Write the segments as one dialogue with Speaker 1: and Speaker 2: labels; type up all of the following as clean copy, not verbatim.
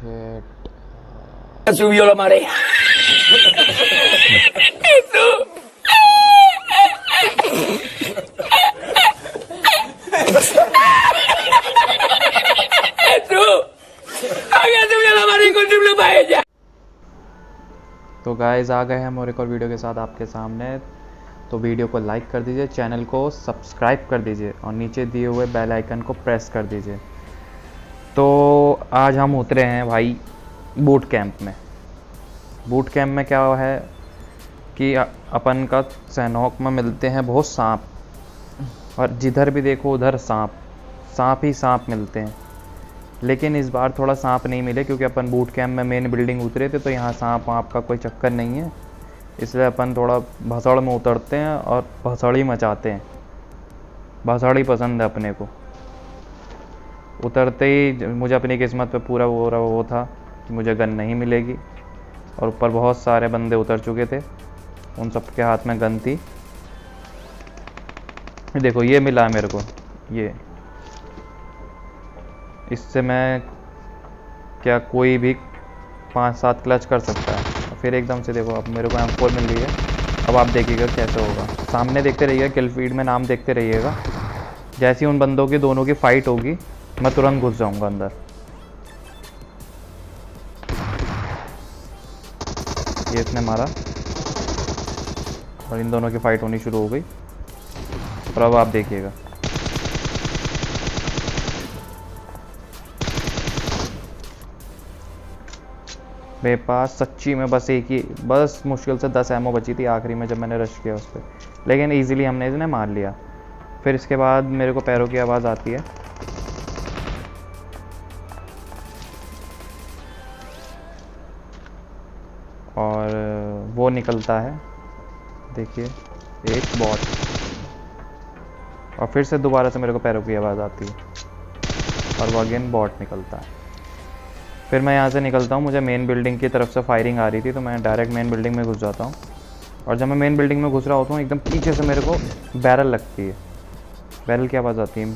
Speaker 1: Shit.
Speaker 2: Subió la marea.
Speaker 1: तो guys आ गए हम और एक और वीडियो के साथ आपके सामने। तो वीडियो को लाइक कर दीजिए, चैनल को सब्सक्राइब कर दीजिए और नीचे दिए हुए बेल आइकन को प्रेस कर दीजिए। तो आज हम उतरे हैं भाई बूट कैंप में। बूट कैंप में क्या है कि अपन का सैनोक में मिलते हैं बहुत सांप, और जिधर भी देखो उधर सांप ही सांप मिलते हैं। लेकिन इस बार थोड़ा सांप नहीं मिले क्योंकि अपन बूट कैंप में मेन बिल्डिंग उतरे थे, तो यहाँ सांप वाप का कोई चक्कर नहीं है। इसलिए अपन थोड़ा भसड़ में उतरते हैं और भसड़ ही मचाते हैं। भसड़ ही पसंद है अपने को। उतरते ही मुझे अपनी किस्मत पे पूरा वो था कि मुझे गन नहीं मिलेगी, और ऊपर बहुत सारे बंदे उतर चुके थे, उन सबके हाथ में गन थी। देखो ये मिला है मेरे को, ये इससे मैं क्या कोई भी 5-7 क्लच कर सकता है। फिर एकदम से देखो अब मेरे को M4 मिल रही है। अब आप देखिएगा कैसे होगा, सामने देखते रहिएगा, किल फीड में नाम देखते रहिएगा। जैसे ही उन बंदों की दोनों की फाइट होगी मैं तुरंत घुस जाऊंगा अंदर। ये इसने मारा और इन दोनों की फाइट होनी शुरू हो गई। और अब आप देखिएगा मेरे पास सच्ची में बस मुश्किल से 10 एमओ बची थी आखिरी में जब मैंने रश किया उस पर, लेकिन इजीली हमने इन्हें मार लिया। फिर इसके बाद मेरे को पैरों की आवाज़ आती है, और वो निकलता है, देखिए एक बॉट, और फिर से दोबारा से मेरे को पैरों की आवाज़ आती है और वो अगेन बॉट निकलता है। फिर मैं यहाँ से निकलता हूँ, मुझे मेन बिल्डिंग की तरफ से फायरिंग आ रही थी, तो मैं डायरेक्ट मेन बिल्डिंग में घुस जाता हूँ। और जब मैं मेन बिल्डिंग में घुस रहा होता हूँ एकदम पीछे से मेरे को बैरल लगती है, बैरल की आवाज़ आती है।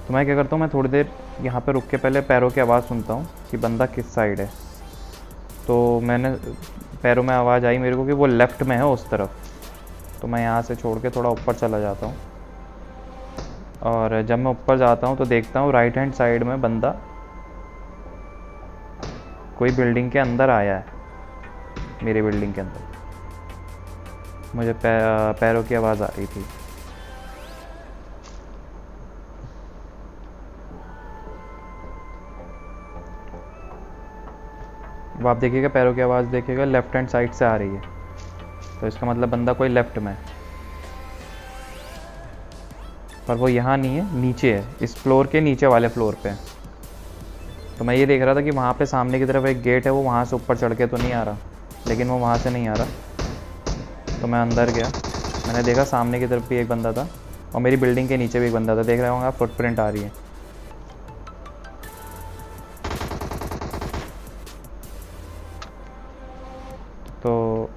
Speaker 1: तो मैं क्या करता हूँ, मैं थोड़ी देर यहाँ पर रुक के पहले पैरों की आवाज़ सुनता हूँ कि बंदा किस साइड है। तो मैंने पैरों में आवाज़ आई मेरे को कि वो लेफ़्ट में है उस तरफ। तो मैं यहाँ से छोड़ के थोड़ा ऊपर चला जाता हूँ, और जब मैं ऊपर जाता हूँ तो देखता हूँ राइट हैंड साइड में बंदा कोई बिल्डिंग के अंदर आया है, मेरी बिल्डिंग के अंदर। मुझे पैरों की आवाज़ आ रही थी। अब आप देखिएगा पैरों की आवाज़ देखिएगा लेफ्ट हैंड साइड से आ रही है, तो इसका मतलब बंदा कोई लेफ्ट में है। पर वो यहाँ नहीं है, नीचे है, इस फ्लोर के नीचे वाले फ्लोर पे है। तो मैं ये देख रहा था कि वहाँ पे सामने की तरफ एक गेट है, वो वहाँ से ऊपर चढ़ के तो नहीं आ रहा, लेकिन वो वहाँ से नहीं आ रहा। तो मैं अंदर गया, मैंने देखा सामने की तरफ भी एक बंदा था और मेरी बिल्डिंग के नीचे भी एक बंदा था। देख रहे होंगे आप, फुटप्रिंट आ रही है। तो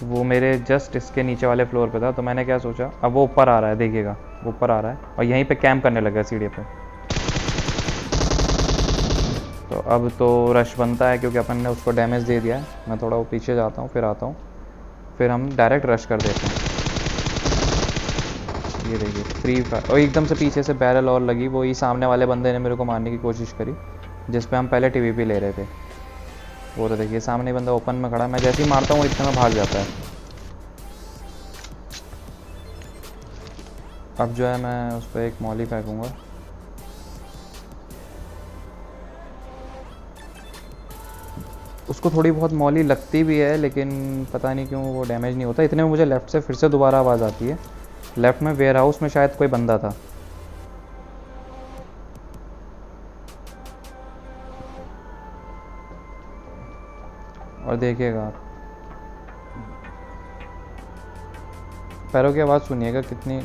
Speaker 1: वो मेरे जस्ट इसके नीचे वाले फ्लोर पे था। तो मैंने क्या सोचा, अब वो ऊपर आ रहा है, देखिएगा वो ऊपर आ रहा है और यहीं पे कैंप करने लगा सीढ़ी पे। तो अब तो रश बनता है क्योंकि अपन ने उसको डैमेज दे दिया है। मैं थोड़ा वो पीछे जाता हूँ, फिर आता हूँ, फिर हम डायरेक्ट रश कर देते हैं। ये देखिए फ्री फायर, और एकदम से पीछे से बैरल और लगी। वो ही सामने वाले बंदे ने मेरे को मारने की कोशिश करी जिस पे हम पहले टीवीपी ले रहे थे। वो तो देखिए सामने बंदा ओपन में खड़ा, मैं जैसे ही मारता हूँ इतने में भाग जाता है। अब जो है मैं उस पर एक मॉली फेंकूँगा। उसको थोड़ी बहुत मॉली लगती भी है, लेकिन पता नहीं क्यों वो डैमेज नहीं होता। इतने में मुझे लेफ़्ट से फिर से दोबारा आवाज़ आती है। लेफ़्ट में वेयर हाउस में शायद कोई बंदा था। और देखिएगा आप पैरों की आवाज़ सुनिएगा कितनी।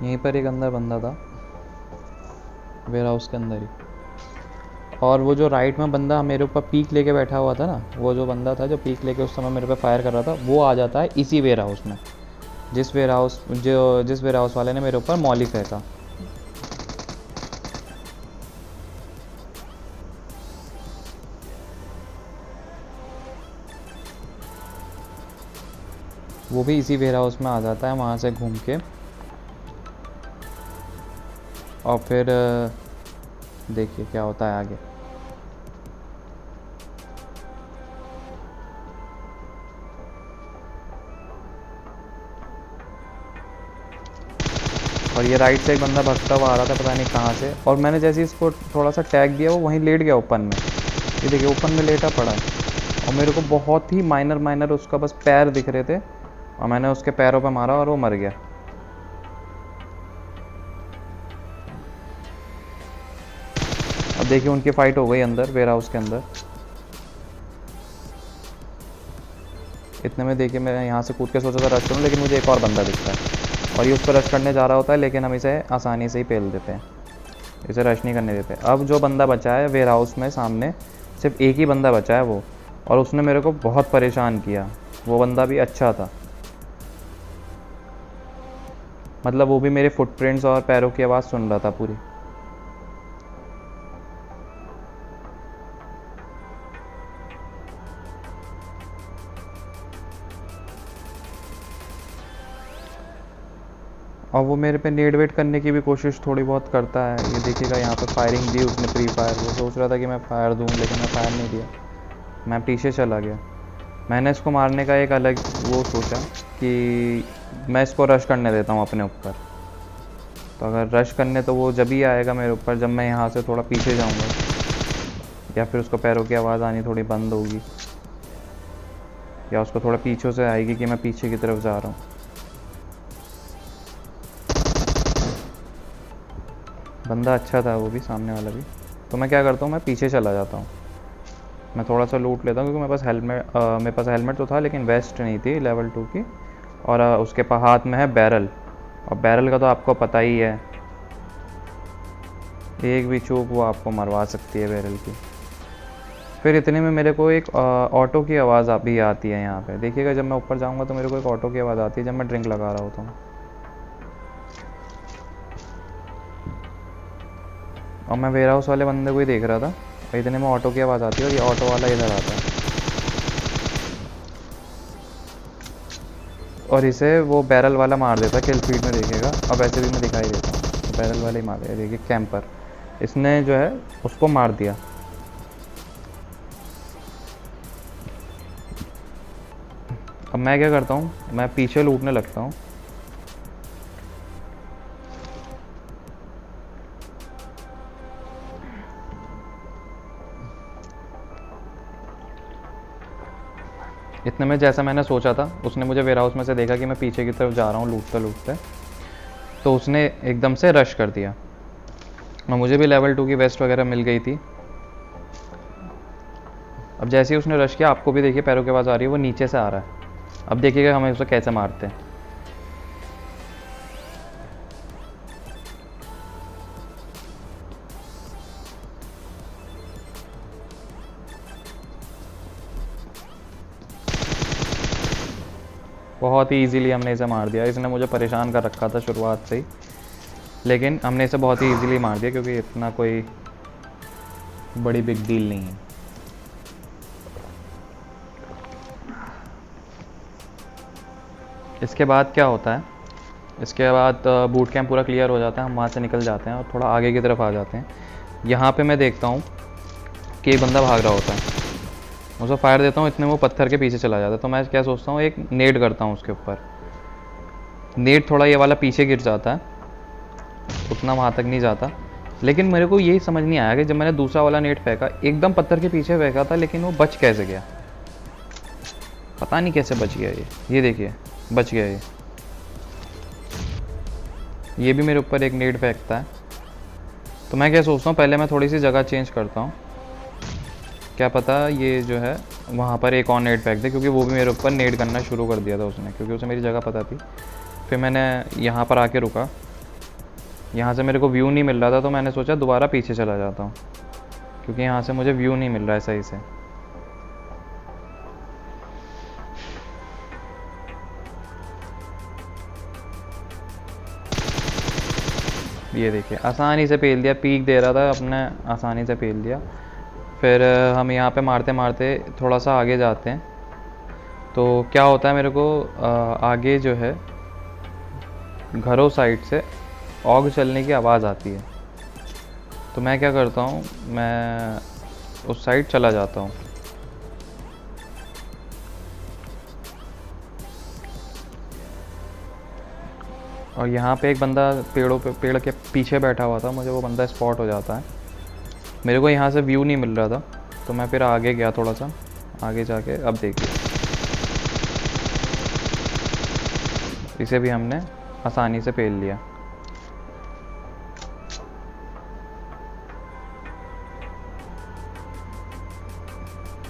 Speaker 1: यहीं पर एक अंदर बंदा था वेयर हाउस के अंदर ही। और वो जो राइट में बंदा मेरे ऊपर पीक लेके बैठा हुआ था ना, वो जो बंदा था जो पीक लेके उस समय मेरे पे फायर कर रहा था, वो आ जाता है इसी वेयर हाउस में। जिस वेयर हाउस वाले ने मेरे ऊपर मॉली फेंका। वो भी इसी वेयर हाउस में आ जाता है वहाँ से घूम के, और फिर देखिए क्या होता है आगे। और ये राइट से एक बंदा भगता हुआ आ रहा था, पता नहीं कहाँ से, और मैंने जैसे इसको थोड़ा सा टैग दिया वो वहीं लेट गया ओपन में। ये देखिए ओपन में लेटा पड़ा है, और मेरे को बहुत ही माइनर उसका बस पैर दिख रहे थे, और मैंने उसके पैरों पे मारा और वो मर गया। अब देखिए उनकी फाइट हो गई अंदर वेयर हाउस के अंदर। इतने में देखिए मैं यहाँ से कूद के सोचा था रश करूँ, लेकिन मुझे एक और बंदा दिखता है और ये उस पर रश करने जा रहा होता है, लेकिन हम इसे आसानी से ही पेल देते हैं, इसे रश नहीं करने देते। अब जो बंदा बचा है वेयर हाउस में सामने, सिर्फ एक ही बंदा बचा है वो, और उसने मेरे को बहुत परेशान किया। वो बंदा भी अच्छा था, मतलब वो भी मेरे फुटप्रिंट्स और पैरों की आवाज़ सुन रहा था पूरी। और वो मेरे पे नेड वेट करने की भी कोशिश थोड़ी बहुत करता है। ये देखिएगा यहाँ पे फायरिंग दी उसने प्री फायर। वो सोच रहा था कि मैं फायर दूँ, लेकिन मैं फायर नहीं दिया, मैं पीछे चला गया। मैंने इसको मारने का एक अलग वो सोचा कि मैं इसको रश करने देता हूँ अपने ऊपर, तो अगर रश करने तो वो जब ही आएगा मेरे ऊपर जब मैं यहाँ से थोड़ा पीछे जाऊँगा, या फिर उसको पैरों की आवाज़ आनी थोड़ी बंद होगी, या उसको थोड़ा पीछे से आएगी कि मैं पीछे की तरफ जा रहा हूँ। बंदा अच्छा था वो भी, सामने वाला भी। तो मैं क्या करता हूँ, मैं पीछे चला जाता हूँ, मैं थोड़ा सा लूट लेता हूँ, क्योंकि मेरे पास हेलमेट तो था लेकिन वेस्ट नहीं थी लेवल 2 की, और उसके हाथ में है बैरल, और बैरल का तो आपको पता ही है, एक भी चूक वो आपको मरवा सकती है बैरल की। फिर इतने में मेरे को एक ऑटो की आवाज़ भी आती है यहाँ पे। देखिएगा जब मैं ऊपर जाऊँगा तो मेरे को एक ऑटो की आवाज़ आती है जब मैं ड्रिंक लगा रहा होता हूँ। और मैं वेयर हाउस वाले बंदे को ही देख रहा था, और इतने में ऑटो की आवाज़ आती है और ये ऑटो वाला इधर आता है, और इसे वो बैरल वाला मार देता है किल फीड में। देखिएगा अब ऐसे भी मैं दिखाई देता हूँ, तो बैरल वाले ही मार दिया। देखिए कैंपर, इसने जो है उसको मार दिया। अब मैं क्या करता हूँ, मैं पीछे लूटने लगता हूँ। इतने में जैसा मैंने सोचा था, उसने मुझे वेयर हाउस में से देखा कि मैं पीछे की तरफ जा रहा हूँ लूटते लूटते, तो उसने एकदम से रश कर दिया, और मुझे भी लेवल 2 की वेस्ट वगैरह मिल गई थी। अब जैसे ही उसने रश किया, आपको भी देखिए पैरों की आवाज़ आ रही है, वो नीचे से आ रहा है। अब देखिएगा हमें उसे कैसे मारते हैं। बहुत ही इजीली हमने इसे मार दिया। इसने मुझे परेशान कर रखा था शुरुआत से ही, लेकिन हमने इसे बहुत ही इजीली मार दिया, क्योंकि इतना कोई बड़ी बिग डील नहीं है। इसके बाद क्या होता है, इसके बाद बूट कैंप पूरा क्लियर हो जाता है, हम वहाँ से निकल जाते हैं और थोड़ा आगे की तरफ आ जाते हैं। यहाँ पे मैं देखता हूँ कि एक बंदा भाग रहा होता है, उसे फायर देता हूँ, इतने वो पत्थर के पीछे चला जाता है। तो मैं क्या सोचता हूँ, एक नेट करता हूँ उसके ऊपर। नेट थोड़ा ये वाला पीछे गिर जाता है, उतना वहाँ तक नहीं जाता, लेकिन मेरे को यही समझ नहीं आया कि जब मैंने दूसरा वाला नेट फेंका, एकदम पत्थर के पीछे फेंका था, लेकिन वो बच कैसे गया, पता नहीं कैसे बच गया ये देखिए बच गया ये भी मेरे ऊपर एक नेट फेंकता है। तो मैं क्या सोचता हूँ, पहले मैं थोड़ी सी जगह चेंज करता हूँ, क्या पता ये जो है वहाँ पर एक और नेट फेंक दे, क्योंकि वो भी मेरे ऊपर नेट करना शुरू कर दिया था उसने, क्योंकि उसे मेरी जगह पता थी। फिर मैंने यहाँ पर आके रुका, यहाँ से मेरे को व्यू नहीं मिल रहा था, तो मैंने सोचा दोबारा पीछे चला जाता हूँ, क्योंकि यहाँ से मुझे व्यू नहीं मिल रहा है सही से। ये देखिए आसानी से पेल दिया, पीक दे रहा था अपने, आसानी से पेल दिया। फिर हम यहाँ पे मारते मारते थोड़ा सा आगे जाते हैं, तो क्या होता है मेरे को आगे जो है घरों साइड से ऑग चलने की आवाज़ आती है। तो मैं क्या करता हूँ, मैं उस साइड चला जाता हूँ। और यहाँ पे एक बंदा पेड़ के पीछे बैठा हुआ था, मुझे वो बंदा स्पॉट हो जाता है। मेरे को यहाँ से व्यू नहीं मिल रहा था, तो मैं फिर आगे गया, थोड़ा सा आगे जाके अब देखिए इसे भी हमने आसानी से पेल लिया।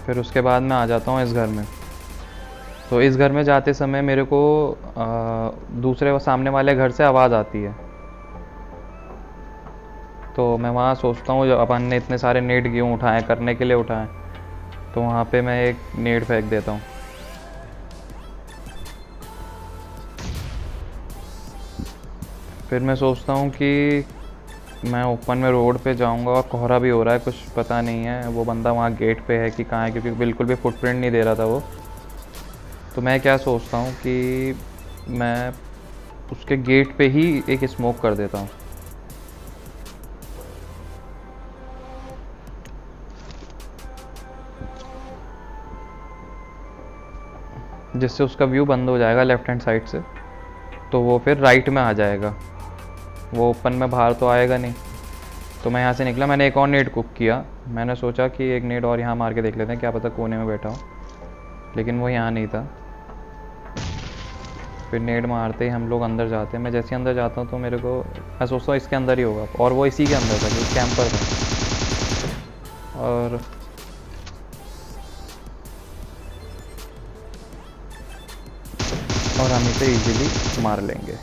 Speaker 1: फिर उसके बाद मैं आ जाता हूँ इस घर में। तो इस घर में जाते समय मेरे को दूसरे सामने वाले घर से आवाज़ आती है। तो मैं वहाँ सोचता हूँ, जब अपन ने इतने सारे नेट क्यों उठाए, करने के लिए उठाए, तो वहाँ पे मैं एक नेट फेंक देता हूँ। फिर मैं सोचता हूँ कि मैं ओपन में रोड पे जाऊँगा और कोहरा भी हो रहा है, कुछ पता नहीं है वो बंदा वहाँ गेट पे है कि कहाँ है, क्योंकि बिल्कुल भी फुटप्रिंट नहीं दे रहा था वो। तो मैं क्या सोचता हूँ कि मैं उसके गेट पे ही एक स्मोक कर देता हूँ, जिससे उसका व्यू बंद हो जाएगा लेफ्ट हैंड साइड से, तो वो फिर राइट में आ जाएगा, वो ओपन में बाहर तो आएगा नहीं। तो मैं यहाँ से निकला, मैंने एक और नेट कुक किया। मैंने सोचा कि एक नेट और यहाँ मार के देख लेते हैं, क्या पता कोने में बैठा हो, लेकिन वो यहाँ नहीं था। फिर नेट मारते ही हम लोग अंदर जाते हैं। मैं जैसे ही अंदर जाता हूँ तो मेरे को, मैं सोचता हूँ इसके अंदर ही होगा, और वो इसी के अंदर था, जो कैंपर था। और हम इसे इजीली मार लेंगे।